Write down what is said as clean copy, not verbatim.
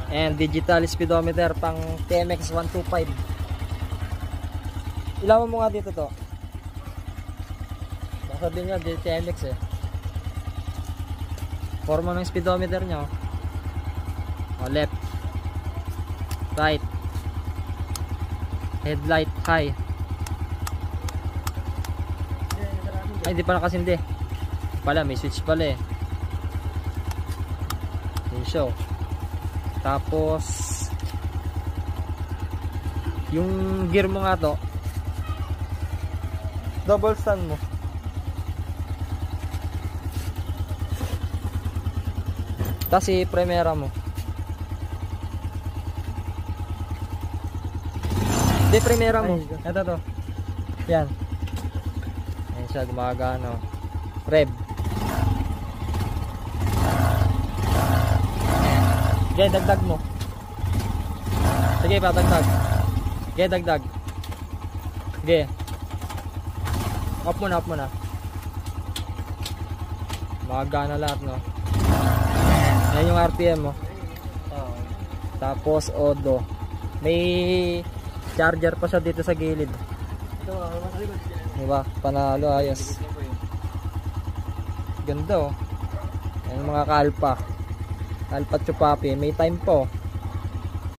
And digital speedometer pang TMX 125. Ilawan mo nga dito to. Baka sabihin nyo, TMX eh. Forma ng speedometer nyo. O, left, right, headlight high. Ay, hindi pa nakasindi pala, may switch pala eh. Yun show. Tapos yung gear mo nga to, double stand mo. Tapos i-primera mo. Hindi, primera mo. Ito to. Yan. Ayan siya, gumagano. Rev. Sige, dagdag mo. Sige, patagdag. Sige, dagdag. Sige. Off mo na, off mo na. Gumagana lahat, no? Yan yung RPM mo. Tapos odo. May charger pa siya dito sa gilid. Diba? Panalo, ayos. Ganda oh. Yan yung mga kalpa. Alpa Chupapi. May time po.